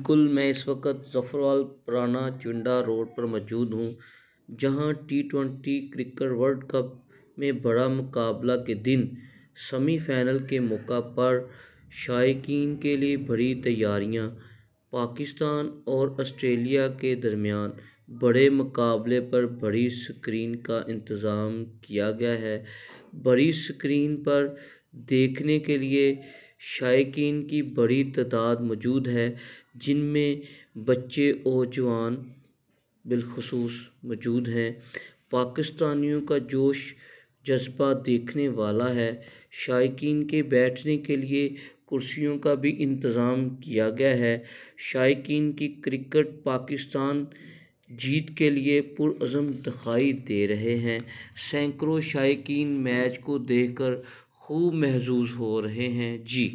بالکل، میں اس وقت ظفروال پرانا چونڈہ روڈ پر موجود ہوں، جہاں ٹی20 کرکٹ ورلڈ کپ میں بڑا مقابلہ کے دن سیمی فائنل کے موقع پر شائقین کے لیے بڑی تیاریاں۔ پاکستان اور آسٹریلیا کے درمیان بڑے مقابلے پر بڑی سکرین کا انتظام کیا گیا ہے۔ بڑی سکرین پر دیکھنے کے لیے شائقین کی بڑی تعداد موجود ہے، جن میں بچے اور جوان بالخصوص موجود ہیں۔ پاکستانیوں کا جوش جذبہ دیکھنے والا ہے۔ شائقین کے بیٹھنے کے لیے کرسیوں کا بھی انتظام کیا گیا ہے۔ شائقین کی کرکٹ پاکستان جیت کے لیے پرعزم دکھائی دے رہے ہیں۔ سینکڑوں شائقین میچ کو دیکھ کر خوب محظوظ ہو رہے ہیں۔ جی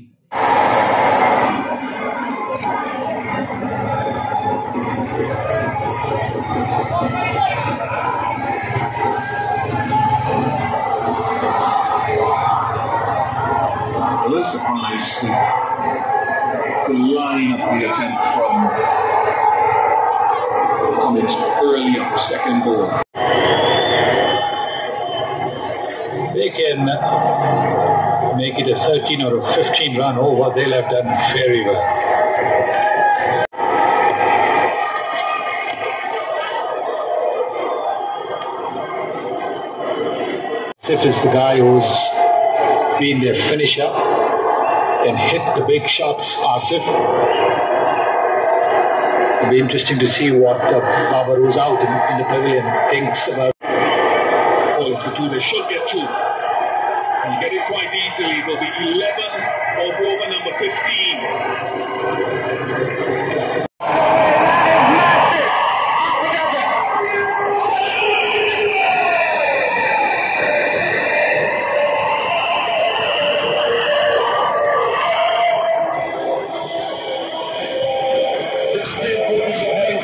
The line of the attempt from Cummins early up, second ball. They can make it a 13 or a 15 run over, they'll have done very well. Asif is the guy who's been their finisher and hit the big shots. Asif. It'll be interesting to see what Babar, who's out in the pavilion, thinks about. Well, it's the two they should get to. You get it quite easily. There'll be 11 of over number 15.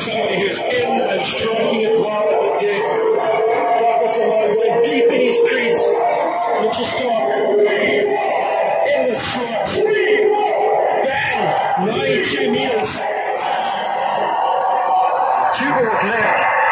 Somebody who's in and striking it well at the deck. Focusing going deep in his crease. Looks to stop. In the slot. Bang! 92 meters. 2 balls left.